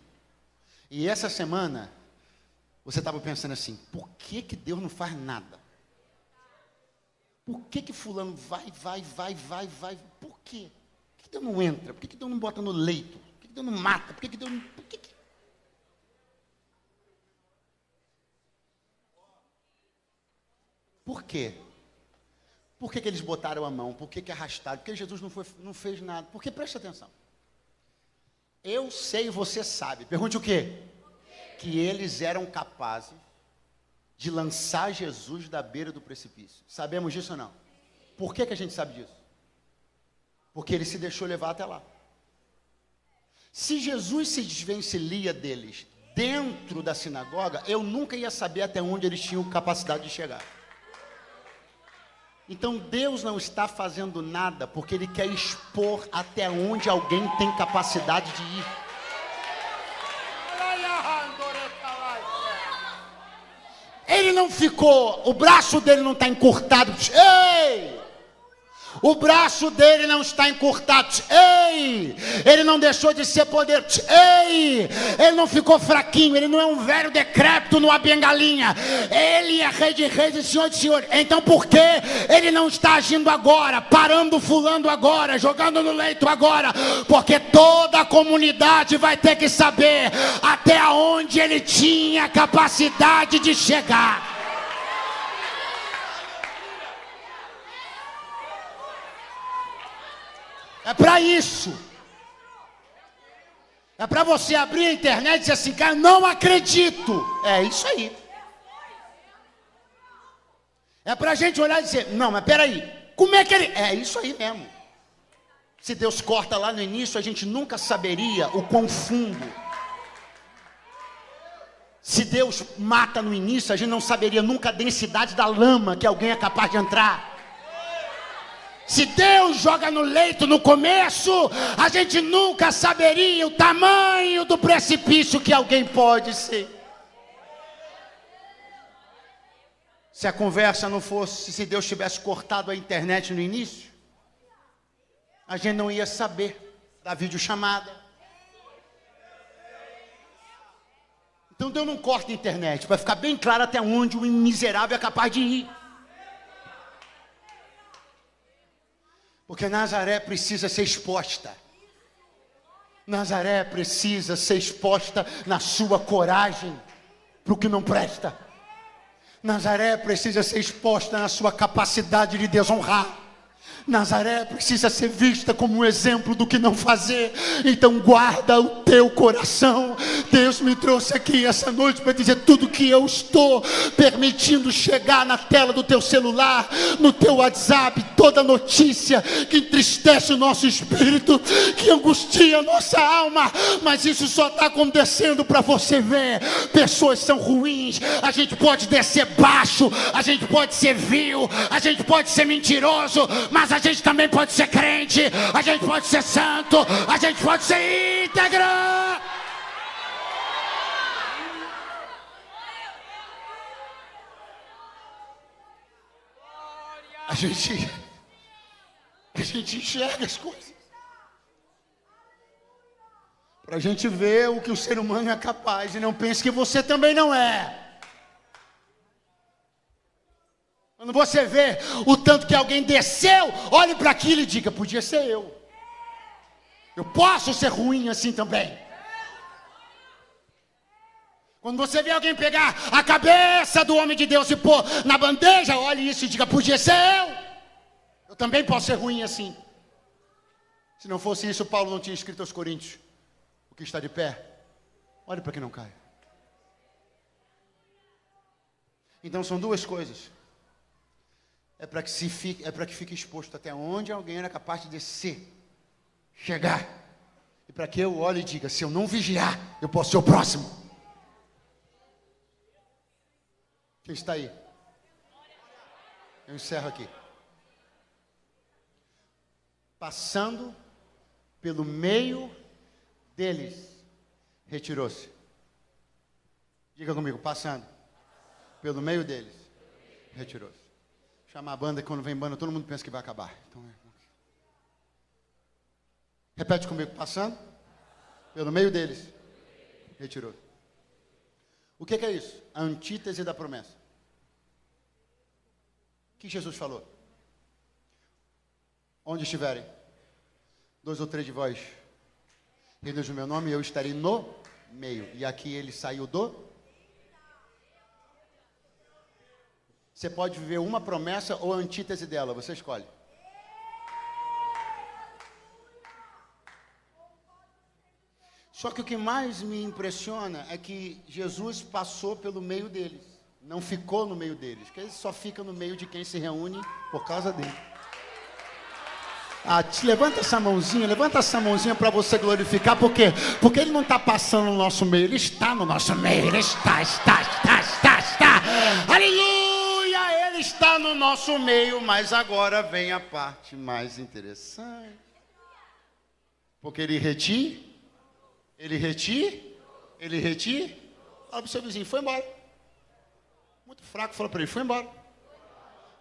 e essa semana, você estava pensando assim, por que Deus não faz nada? Por que fulano vai? Por quê? Por que Deus não entra? Por que Deus não bota no leito? Por que Deus não mata? Por que Deus não... Por quê? Por que eles botaram a mão? Por que arrastaram? Por que Jesus não fez nada? Porque presta atenção. Eu sei e você sabe. Pergunte o quê? Que eles eram capazes de lançar Jesus da beira do precipício. Sabemos disso ou não? Por que a gente sabe disso? Porque ele se deixou levar até lá. Se Jesus se desvencilha deles dentro da sinagoga, eu nunca ia saber até onde eles tinham capacidade de chegar. Então Deus não está fazendo nada porque Ele quer expor até onde alguém tem capacidade de ir. Ele não ficou, o braço dele não está encurtado. Ei! O braço dele não está encurtado. Ei! Ele não deixou de ser poder. Ei! Ele não ficou fraquinho. Ele não é um velho decrépito numa bengalinha. Ele é rei de reis e senhor de senhores. Então por que ele não está agindo agora? Parando fulano agora? Jogando no leito agora? Porque toda a comunidade vai ter que saber até onde ele tinha capacidade de chegar. É para isso. É para você abrir a internet e dizer assim, cara, não acredito. É isso aí. É para a gente olhar e dizer, não, mas peraí, como é que ele... É isso aí mesmo. Se Deus corta lá no início, a gente nunca saberia o quão fundo. Se Deus mata no início, a gente não saberia nunca a densidade da lama que alguém é capaz de entrar. Se Deus joga no leito no começo, a gente nunca saberia o tamanho do precipício que alguém pode ser. Se a conversa não fosse, se Deus tivesse cortado a internet no início, a gente não ia saber da videochamada. Então Deus não corta a internet, vai ficar bem claro até onde o miserável é capaz de ir. Porque Nazaré precisa ser exposta. Nazaré precisa ser exposta na sua coragem para o que não presta. Nazaré precisa ser exposta na sua capacidade de desonrar. Nazaré precisa ser vista como um exemplo do que não fazer. Então guarda o teu coração. Deus me trouxe aqui essa noite para dizer tudo que eu estou permitindo chegar na tela do teu celular, no teu WhatsApp, toda notícia que entristece o nosso espírito, que angustia a nossa alma, mas isso só está acontecendo para você ver. Pessoas são ruins, a gente pode descer baixo, a gente pode ser vil, a gente pode ser mentiroso, mas a gente também pode ser crente, a gente pode ser santo, a gente pode ser íntegro. A gente enxerga as coisas. Para a gente ver o que o ser humano é capaz, e não pense que você também não é. Quando você vê o tanto que alguém desceu, olhe para aquilo e diga, podia ser eu. Eu posso ser ruim assim também. Quando você vê alguém pegar a cabeça do homem de Deus e pôr na bandeja, olhe isso e diga, podia ser eu. Eu também posso ser ruim assim. Se não fosse isso, Paulo não tinha escrito aos Coríntios, o que está de pé, olhe para que não caia. Então são duas coisas. É para que fique exposto até onde alguém era capaz de descer, chegar. E para que eu olhe e diga, se eu não vigiar, eu posso ser o próximo. Quem está aí? Eu encerro aqui. Passando pelo meio deles, retirou-se. Diga comigo, passando pelo meio deles, retirou-se. Chama a banda, que quando vem banda, todo mundo pensa que vai acabar. Então, repete comigo, passando pelo meio deles, retirou. O que é isso? A antítese da promessa. O que Jesus falou? Onde estiverem 2 ou 3 de vós reunidos no meu nome, eu estarei no meio. E aqui ele saiu do... Você pode viver uma promessa ou a antítese dela, você escolhe. Só que o que mais me impressiona é que Jesus passou pelo meio deles, não ficou no meio deles, porque ele só fica no meio de quem se reúne por causa dele. Levanta essa mãozinha para você glorificar, porque ele não está passando no nosso meio, ele está no nosso meio, ele está. Aleluia! Ele está no nosso meio, mas agora vem a parte mais interessante. Porque ele retira. Fala para o seu vizinho, foi embora. Muito fraco, fala para ele, foi embora.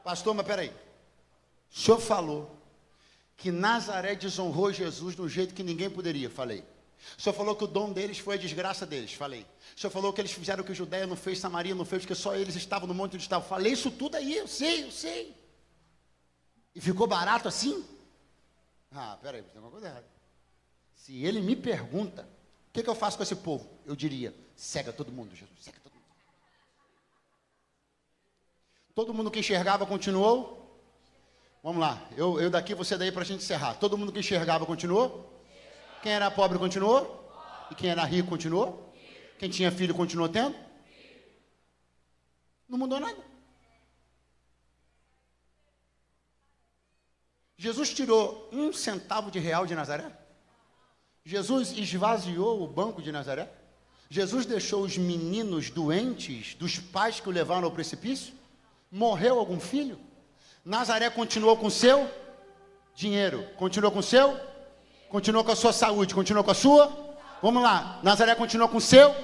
Pastor, mas peraí. O senhor falou que Nazaré desonrou Jesus de um jeito que ninguém poderia, falei. O senhor falou que o dom deles foi a desgraça deles, falei. O senhor falou que eles fizeram o que Judeia não fez, Samaria não fez, porque só eles estavam no monte onde estavam. Falei isso tudo aí, eu sei. E ficou barato assim? Peraí, tem alguma coisa errada. Se ele me pergunta, o que eu faço com esse povo? Eu diria, cega todo mundo, Jesus, cega todo mundo. Todo mundo que enxergava continuou? Vamos lá, eu daqui, você daí para a gente encerrar. Todo mundo que enxergava continuou? Quem era pobre continuou? E quem era rico continuou? Quem tinha filho continuou tendo? Não mudou nada. Jesus tirou 1 centavo de real de Nazaré? Jesus esvaziou o banco de Nazaré? Jesus deixou os meninos doentes dos pais que o levaram ao precipício? Morreu algum filho? Nazaré continuou com seu dinheiro, continuou com seu, continuou com a sua saúde, continuou com a sua, vamos lá, Nazaré continuou com o seu,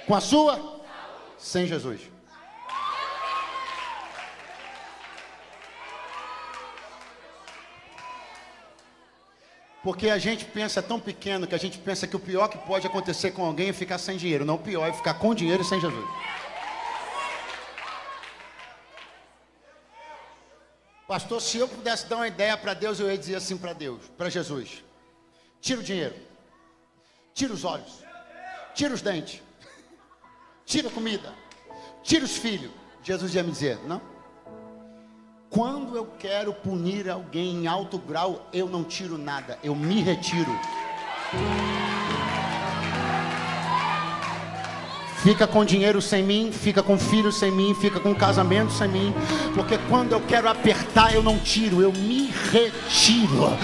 com a sua, sem Jesus. Porque a gente pensa tão pequeno que a gente pensa que o pior que pode acontecer com alguém é ficar sem dinheiro. Não, o pior é ficar com dinheiro e sem Jesus. Pastor, se eu pudesse dar uma ideia para Deus, eu ia dizer assim para Deus, para Jesus: tira o dinheiro, tira os olhos, tira os dentes, tira a comida, tira os filhos. Jesus ia me dizer: não. Quando eu quero punir alguém em alto grau, eu não tiro nada, eu me retiro. Fica com dinheiro sem mim, fica com filho sem mim, fica com casamento sem mim, porque quando eu quero apertar, eu não tiro, eu me retiro.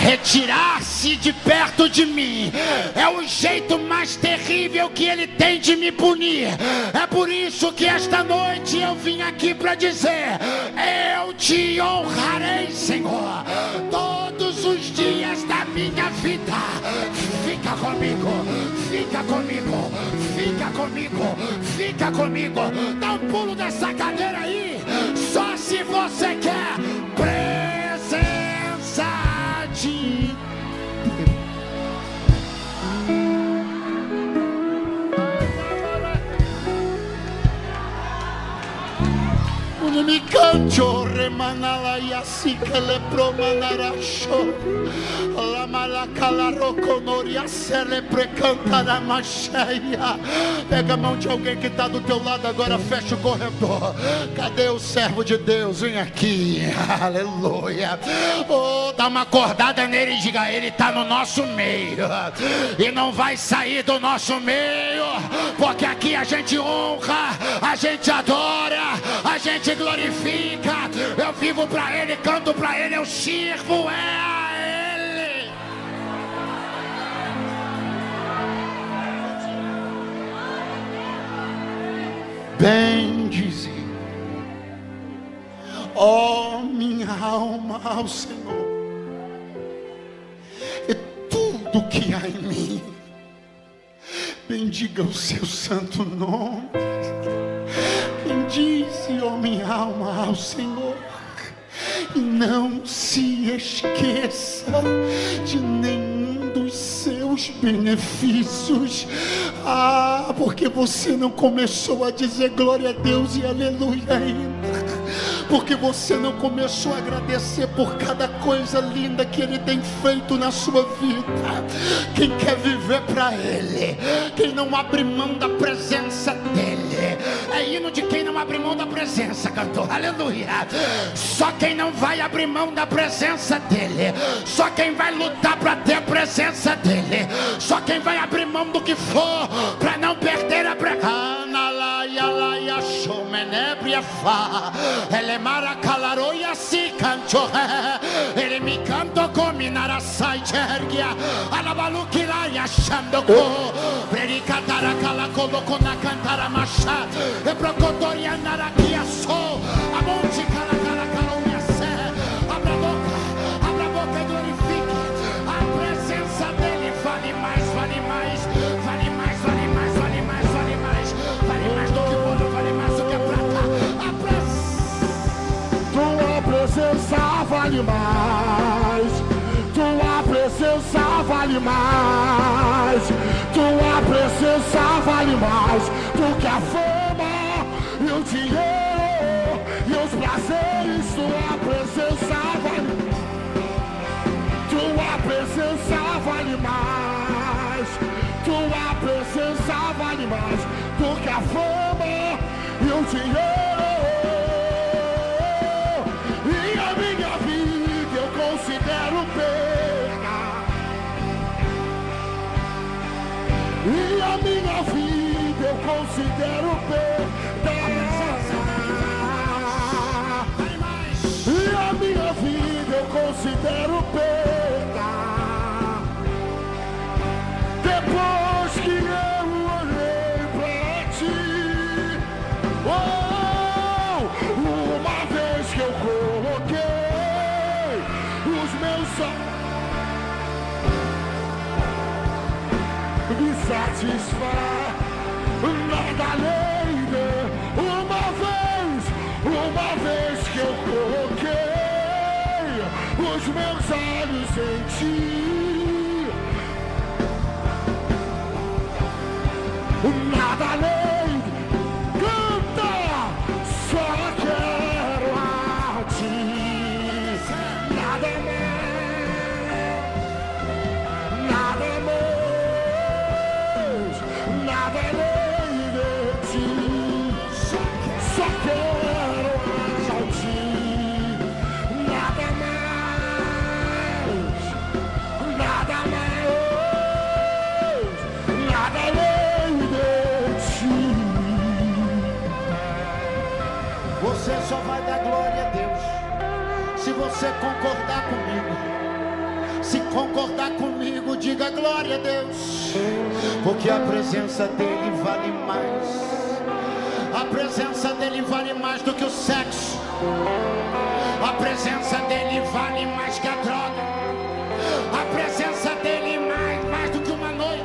Retirar-se de perto de mim é o jeito mais terrível que ele tem de me punir. É por isso que esta noite eu vim aqui para dizer: eu te honrarei, Senhor, todos os dias da minha vida. Fica comigo, fica comigo, fica comigo, fica comigo. Dá um pulo dessa cadeira aí, só se você quer presença de Deus. Mi cancho remanala y así que le promanarasho la malaca la roconoria se le precantará macheia. Pega a mão de alguém que está do teu lado agora, fecha o corredor. Cadê o servo de Deus? Vem aqui, aleluia. Oh, dá uma acordada nele e diga: ele está no nosso meio e não vai sair do nosso meio, porque aqui a gente honra, a gente adora, a gente glorifica. Eu vivo para ele, canto para ele, eu sirvo a ele. Bendize, ó minha alma, ao Senhor, e tudo que há em mim, bendiga o seu santo nome. Bendize, ó minha alma, ao Senhor, e não se esqueça de nenhum dos seus benefícios. Ah, porque você não começou a dizer glória a Deus e aleluia ainda, porque você não começou a agradecer por cada coisa linda que Ele tem feito na sua vida. Quem quer viver para Ele, quem não abre mão da presença dEle, é hino de quem não abre mão da presença, cantor, aleluia. Só quem não vai abrir mão da presença dEle, só quem vai lutar para ter a presença dEle, só quem vai abrir mão do que for para não perder a presença. Ele maracalaroia si cancho, ele me canto come narasai chergia, alabalukira yashandoko, predicatara kalakolo na cantara macha, e procotoria narakia so, a monte caracaracaroia se, abra a boca e glorifique, a presença dele vale mais, vale mais, vale mais, vale mais, vale mais, vale mais, vale mais do que ouro, vale mais do que prata. Tua presença vale mais, tua presença vale mais, tua presença vale mais do que a fama e o dinheiro e os prazeres. Tua presença vale, tua presença vale mais, tua presença vale mais do que a fama e o dinheiro. Considero perda, e a minha vida eu considero perda, e a minha vida eu considero deram perda. Depois que eu olhei pra ti, oh, uma vez que eu coloquei os meus olhos, me satisfaz, nada além de uma vez que eu coloquei os meus olhos em ti, nada além, canta, só quero a ti, nada mais, nada mais, nada além de ti, só quero a ti, nada mais, nada mais, nada além de ti. Você só vai dar glória a Deus se você concordar comigo. Se concordar comigo, diga glória a Deus, porque a presença dele vale mais. A presença dele vale mais do que o sexo. A presença dele vale mais que a droga. A presença dele mais do que uma noiva.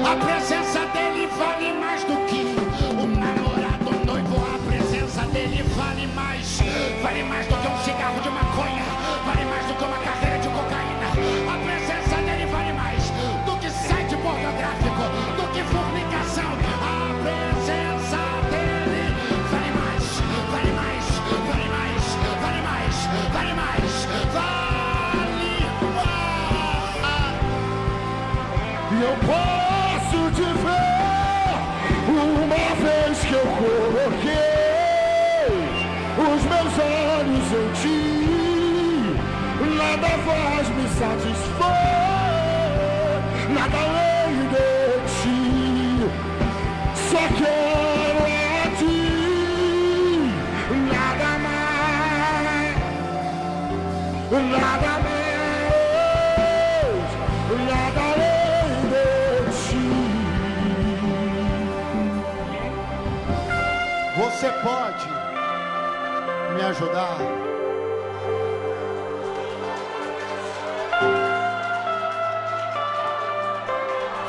A presença dele vale mais do que um namorado, um noivo. A presença dele vale mais do que um cigarro de maconha, vale mais do que uma carreira de cocaína. A presença dele vale mais do que site pornográfico, do que fornicação. A presença dele vale mais, vale mais, vale mais, vale mais, vale mais, vale mais. E eu posso te ver uma vez que eu coloquei os meus olhos em ti, nada faz me satisfazer, nada além de ti, só quero a ti, nada mais, nada mais, nada além de ti. Você pode me ajudar?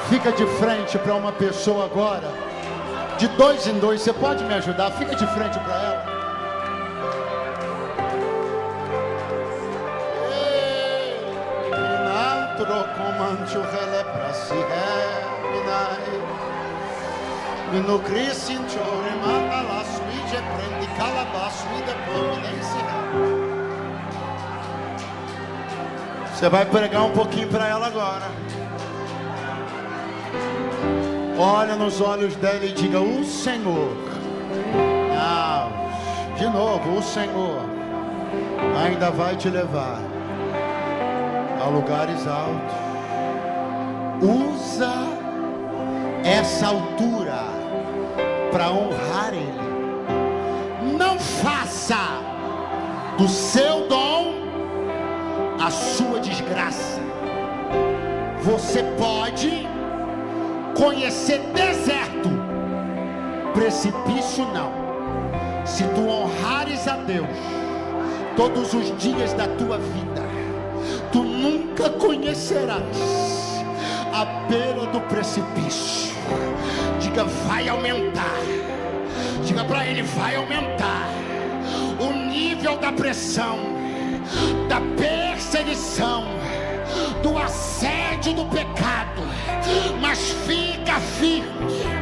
Fica de frente para uma pessoa agora, de 2 em 2. Você pode me ajudar? Fica de frente para ela. No Cristo, manda lá, suíte, prende calabaço e depois nem se. Você vai pregar um pouquinho para ela agora. Olha nos olhos dela e diga: o Senhor. Não, de novo, o Senhor ainda vai te levar a lugares altos. Usa essa altura para honrar Ele. Não faça do seu dom a sua desgraça. Você pode conhecer deserto, precipício não. Se tu honrares a Deus todos os dias da tua vida, tu nunca conhecerás a beira do precipício. Diga: vai aumentar. Diga para ele: vai aumentar o nível da pressão, da perseguição, do assédio do pecado. Mas fica firme,